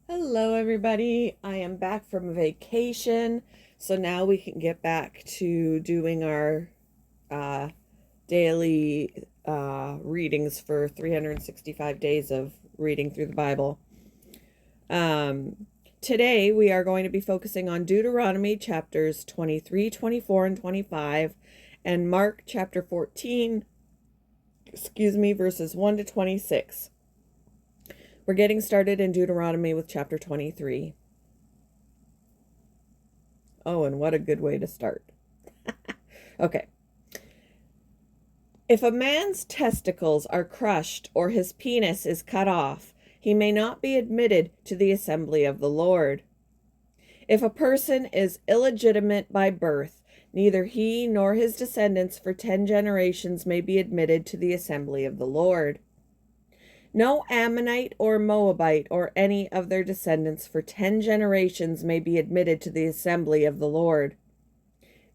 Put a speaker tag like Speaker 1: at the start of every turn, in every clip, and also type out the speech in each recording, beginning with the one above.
Speaker 1: Hello, everybody. I am back from vacation, so now we can get back to doing our uh, daily readings for 365 days of reading through the Bible. Um, Today, we are going to be focusing on Deuteronomy chapters 23, 24, and 25, and Mark chapter 14, verses 1 to 26. We're getting started in Deuteronomy with chapter 23. Oh, and what a good way to start. Okay. If a man's testicles are crushed or his penis is cut off, he may not be admitted to the assembly of the Lord. If a person is illegitimate by birth, neither he nor his descendants for 10 generations may be admitted to the assembly of the Lord. No Ammonite or Moabite or any of their descendants for 10 generations may be admitted to the assembly of the Lord.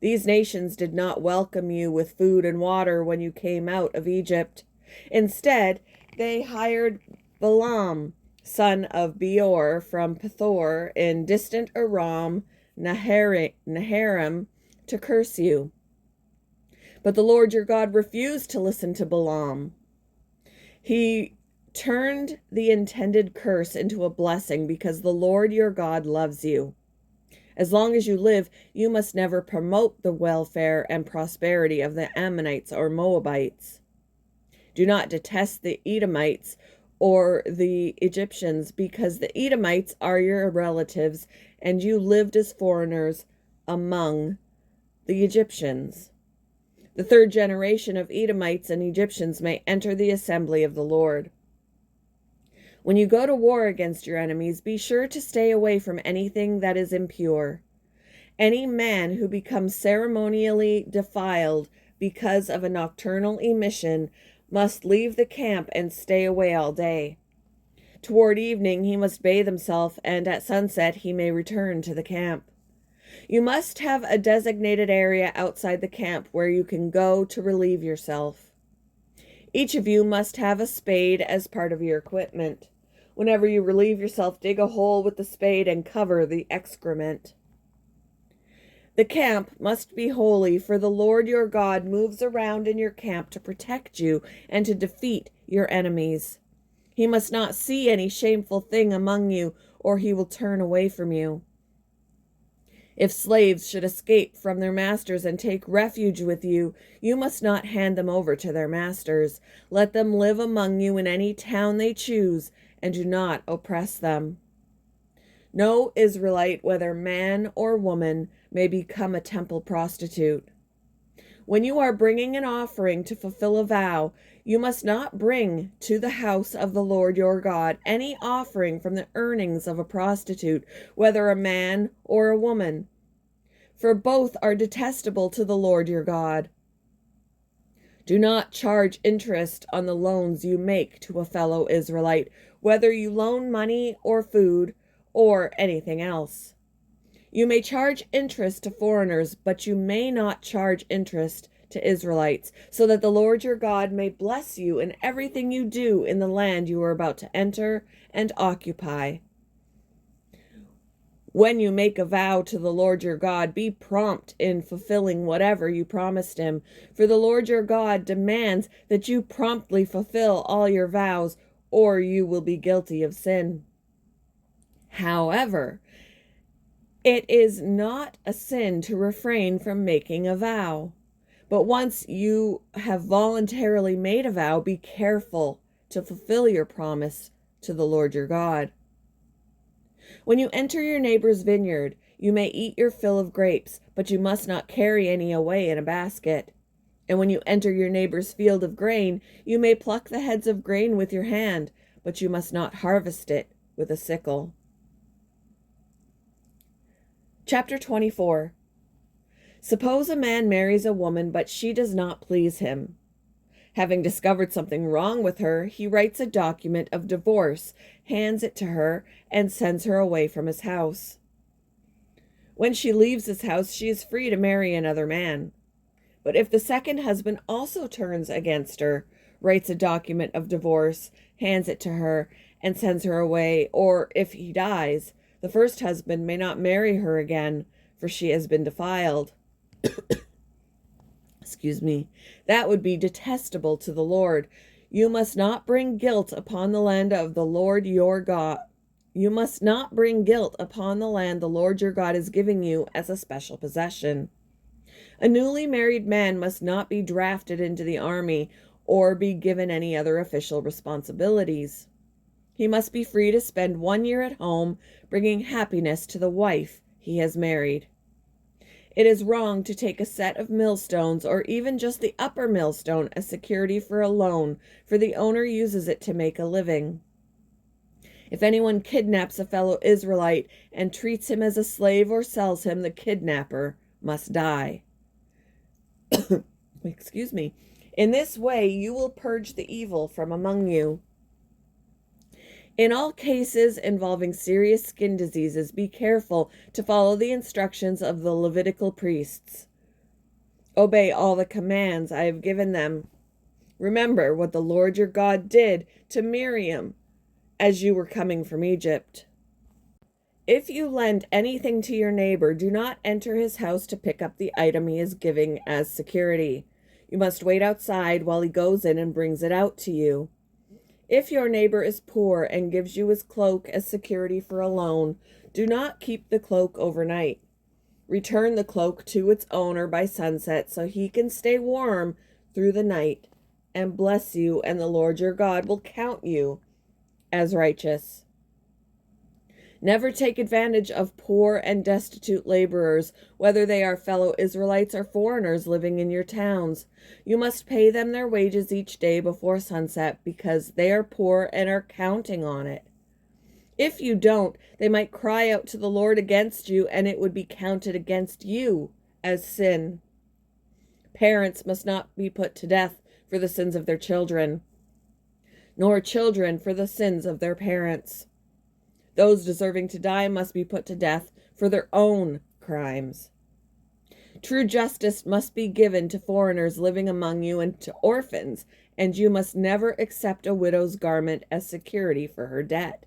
Speaker 1: These nations did not welcome you with food and water when you came out of Egypt. Instead, they hired Balaam, son of Beor, from Pethor in distant Aram Naharaim, to curse you. But the Lord your God refused to listen to Balaam. He turned the intended curse into a blessing because the Lord your God loves you. As long as you live, you must never promote the welfare and prosperity of the Ammonites or Moabites. Do not detest the Edomites or the Egyptians, because the Edomites are your relatives, and you lived as foreigners among the Egyptians. The third generation of Edomites and Egyptians may enter the assembly of the Lord. When you go to war against your enemies, be sure to stay away from anything that is impure. Any man who becomes ceremonially defiled because of a nocturnal emission must leave the camp and stay away all day. Toward evening he must bathe himself, and at sunset he may return to the camp. You must have a designated area outside the camp where you can go to relieve yourself. Each of you must have a spade as part of your equipment. Whenever you relieve yourself, dig a hole with the spade and cover the excrement. The camp must be holy, for the Lord your God moves around in your camp to protect you and to defeat your enemies. He must not see any shameful thing among you, or he will turn away from you. If slaves should escape from their masters and take refuge with you, you must not hand them over to their masters. Let them live among you in any town they choose, and do not oppress them. No Israelite, whether man or woman, may become a temple prostitute. When you are bringing an offering to fulfill a vow, you must not bring to the house of the Lord your God any offering from the earnings of a prostitute, whether a man or a woman, for both are detestable to the Lord your God. Do not charge interest on the loans you make to a fellow Israelite, whether you loan money or food or anything else. You may charge interest to foreigners, but you may not charge interest to Israelites, so that the Lord your God may bless you in everything you do in the land you are about to enter and occupy. When you make a vow to the Lord your God, be prompt in fulfilling whatever you promised him, for the Lord your God demands that you promptly fulfill all your vows, or you will be guilty of sin. However, it is not a sin to refrain from making a vow. But once you have voluntarily made a vow, be careful to fulfill your promise to the Lord your God. When you enter your neighbor's vineyard, you may eat your fill of grapes, but you must not carry any away in a basket. And when you enter your neighbor's field of grain, you may pluck the heads of grain with your hand, but you must not harvest it with a sickle. Chapter 24. Suppose a man marries a woman, but she does not please him. Having discovered something wrong with her, he writes a document of divorce, hands it to her, and sends her away from his house. When she leaves his house, she is free to marry another man. But if the second husband also turns against her, writes a document of divorce, hands it to her, and sends her away, or if he dies, the first husband may not marry her again, for she has been defiled. Excuse me. That would be detestable to the Lord. You must not bring guilt upon the land of the Lord your God. You must not bring guilt upon the land the Lord your God is giving you as a special possession. A newly married man must not be drafted into the army or be given any other official responsibilities. He must be free to spend 1 year at home, bringing happiness to the wife he has married. It is wrong to take a set of millstones or even just the upper millstone as security for a loan, for the owner uses it to make a living. If anyone kidnaps a fellow Israelite and treats him as a slave or sells him, the kidnapper must die. Excuse me. In this way, you will purge the evil from among you. In all cases involving serious skin diseases, be careful to follow the instructions of the Levitical priests. Obey all the commands I have given them. Remember what the Lord your God did to Miriam as you were coming from Egypt. If you lend anything to your neighbor, do not enter his house to pick up the item he is giving as security. You must wait outside while he goes in and brings it out to you. If your neighbor is poor and gives you his cloak as security for a loan, do not keep the cloak overnight. Return the cloak to its owner by sunset so he can stay warm through the night and bless you, and the Lord your God will count you as righteous. Never take advantage of poor and destitute laborers, whether they are fellow Israelites or foreigners living in your towns. You must pay them their wages each day before sunset, because they are poor and are counting on it. If you don't, they might cry out to the Lord against you, and it would be counted against you as sin. Parents must not be put to death for the sins of their children, nor children for the sins of their parents. Those deserving to die must be put to death for their own crimes. True justice must be given to foreigners living among you and to orphans, and you must never accept a widow's garment as security for her debt.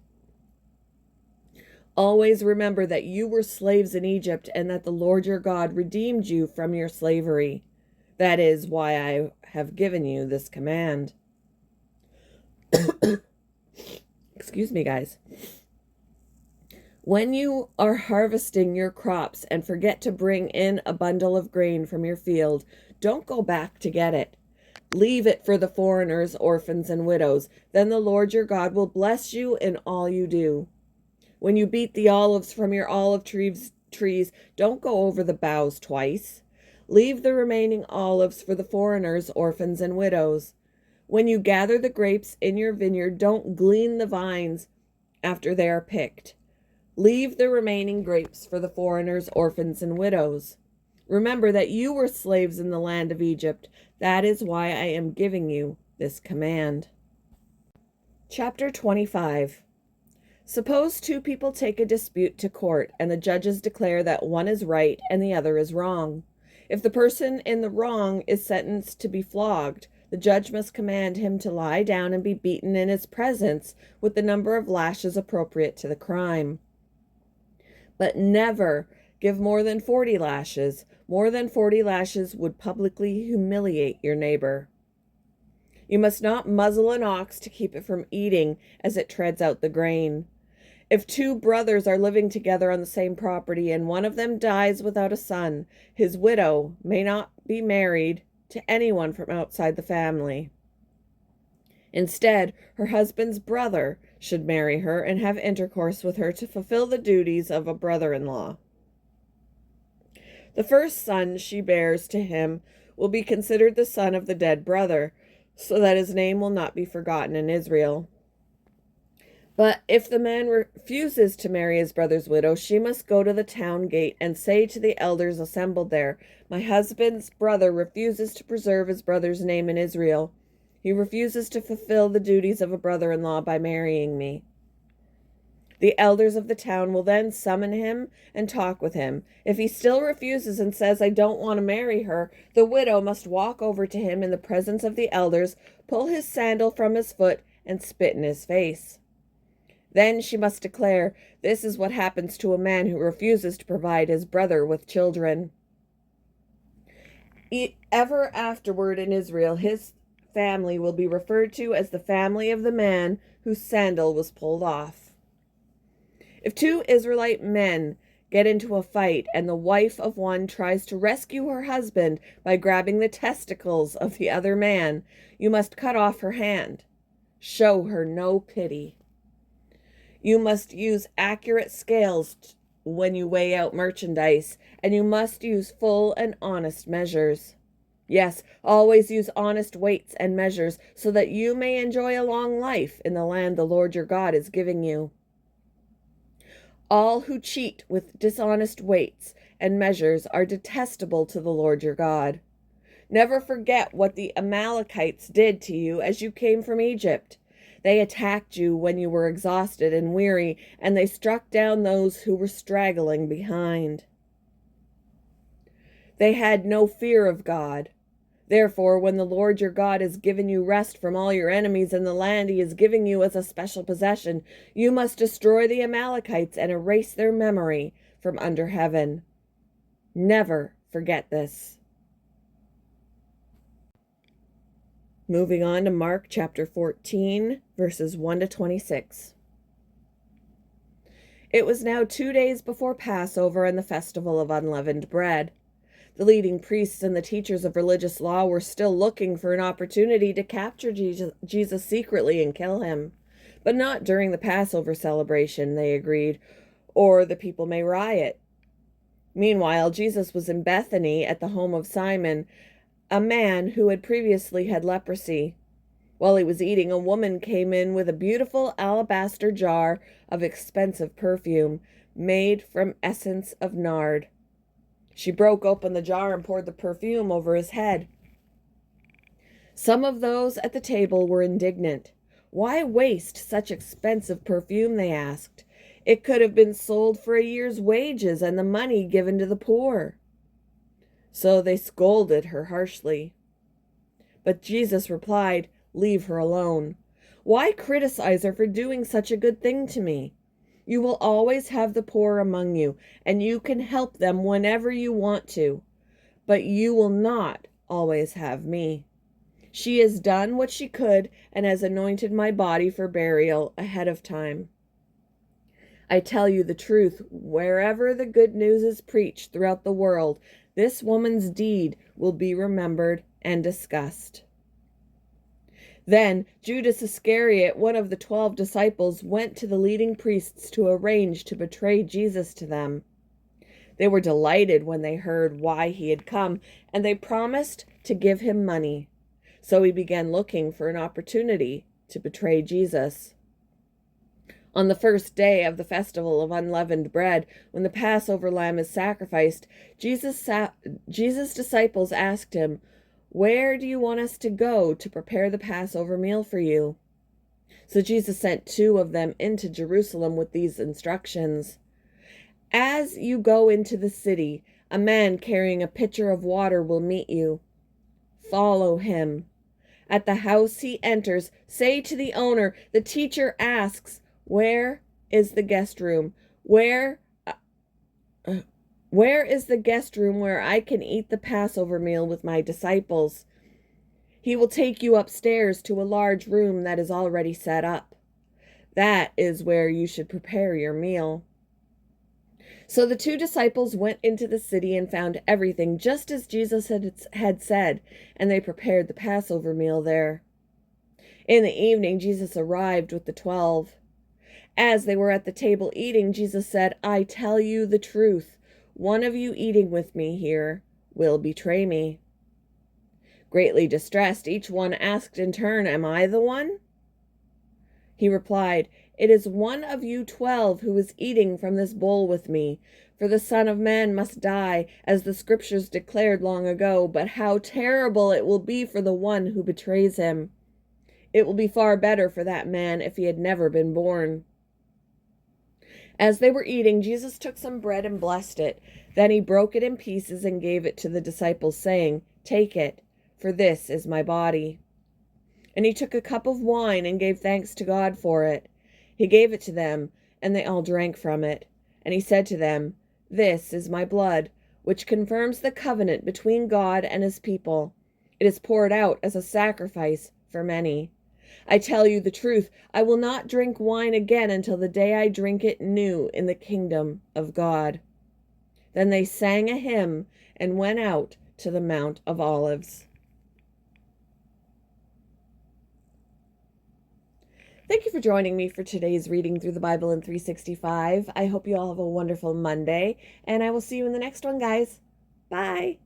Speaker 1: Always remember that you were slaves in Egypt and that the Lord your God redeemed you from your slavery. That is why I have given you this command. Excuse me, guys. When you are harvesting your crops and forget to bring in a bundle of grain from your field, don't go back to get it. Leave it for the foreigners, orphans, and widows. Then the Lord your God will bless you in all you do. When you beat the olives from your olive trees, don't go over the boughs twice. Leave the remaining olives for the foreigners, orphans, and widows. When you gather the grapes in your vineyard, don't glean the vines after they are picked. Leave the remaining grapes for the foreigners, orphans, and widows. Remember that you were slaves in the land of Egypt. That is why I am giving you this command. Chapter 25. Suppose two people take a dispute to court, and the judges declare that one is right and the other is wrong. If the person in the wrong is sentenced to be flogged, the judge must command him to lie down and be beaten in his presence with the number of lashes appropriate to the crime. But never give more than 40 lashes. More than 40 lashes would publicly humiliate your neighbor. You must not muzzle an ox to keep it from eating as it treads out the grain. If two brothers are living together on the same property and one of them dies without a son, his widow may not be married to anyone from outside the family. Instead, her husband's brother should marry her and have intercourse with her to fulfill the duties of a brother-in-law. The first son she bears to him will be considered the son of the dead brother, so that his name will not be forgotten in Israel. But if the man refuses to marry his brother's widow, she must go to the town gate and say to the elders assembled there, "My husband's brother refuses to preserve his brother's name in Israel. He refuses to fulfill the duties of a brother-in-law by marrying me." The elders of the town will then summon him and talk with him. If he still refuses and says, "I don't want to marry her," the widow must walk over to him in the presence of the elders, pull his sandal from his foot, and spit in his face. Then she must declare, "This is what happens to a man who refuses to provide his brother with children." Ever afterward in Israel, his family will be referred to as the family of the man whose sandal was pulled off. If two Israelite men get into a fight and the wife of one tries to rescue her husband by grabbing the testicles of the other man, you must cut off her hand. Show her no pity. You must use accurate scales when you weigh out merchandise, and you must use full and honest measures. Yes, always use honest weights and measures so that you may enjoy a long life in the land the Lord your God is giving you. All who cheat with dishonest weights and measures are detestable to the Lord your God. Never forget what the Amalekites did to you as you came from Egypt. They attacked you when you were exhausted and weary, and they struck down those who were straggling behind. They had no fear of God. Therefore, when the Lord your God has given you rest from all your enemies in the land he is giving you as a special possession, you must destroy the Amalekites and erase their memory from under heaven. Never forget this. Moving on to Mark chapter 14, verses 1 to 26. It was now 2 days before Passover and the festival of unleavened bread. The leading priests and the teachers of religious law were still looking for an opportunity to capture Jesus secretly and kill him. But not during the Passover celebration, they agreed, or the people may riot. Meanwhile, Jesus was in Bethany at the home of Simon, a man who had previously had leprosy. While he was eating, a woman came in with a beautiful alabaster jar of expensive perfume made from essence of nard. She broke open the jar and poured the perfume over his head. Some of those at the table were indignant. "Why waste such expensive perfume?" they asked. "It could have been sold for a year's wages and the money given to the poor." So they scolded her harshly. But Jesus replied, "Leave her alone. Why criticize her for doing such a good thing to me? You will always have the poor among you, and you can help them whenever you want to. But you will not always have me. She has done what she could and has anointed my body for burial ahead of time. I tell you the truth, wherever the good news is preached throughout the world, this woman's deed will be remembered and discussed." Then Judas Iscariot, one of the 12 disciples, went to the leading priests to arrange to betray Jesus to them. They were delighted when they heard why he had come, and they promised to give him money. So he began looking for an opportunity to betray Jesus. On the first day of the festival of unleavened bread, when the Passover lamb is sacrificed, Jesus' disciples asked him, "Where do you want us to go to prepare the Passover meal for you?" So Jesus sent 2 of them into Jerusalem with these instructions. "As you go into the city, a man carrying a pitcher of water will meet you. Follow him. At the house he enters, say to the owner, 'The teacher asks, where is the guest room? Where is the guest room where I can eat the Passover meal with my disciples?' He will take you upstairs to a large room that is already set up. That is where you should prepare your meal." So the 2 disciples went into the city and found everything just as Jesus had said, and they prepared the Passover meal there. In the evening, Jesus arrived with the 12. As they were at the table eating, Jesus said, "I tell you the truth. One of you eating with me here will betray me." Greatly distressed, each one asked in turn, "Am I the one?" He replied, "It is one of you 12 who is eating from this bowl with me. For the Son of Man must die, as the Scriptures declared long ago, but how terrible it will be for the one who betrays him. It will be far better for that man if he had never been born." As they were eating, Jesus took some bread and blessed it. Then he broke it in pieces and gave it to the disciples, saying, "Take it, for this is my body." And he took a cup of wine and gave thanks to God for it. He gave it to them, and they all drank from it. And he said to them, "This is my blood, which confirms the covenant between God and his people. It is poured out as a sacrifice for many. I tell you the truth, I will not drink wine again until the day I drink it new in the kingdom of God." Then they sang a hymn and went out to the Mount of Olives. Thank you for joining me for today's reading through the Bible in 365. I hope you all have a wonderful Monday, and I will see you in the next one, guys. Bye.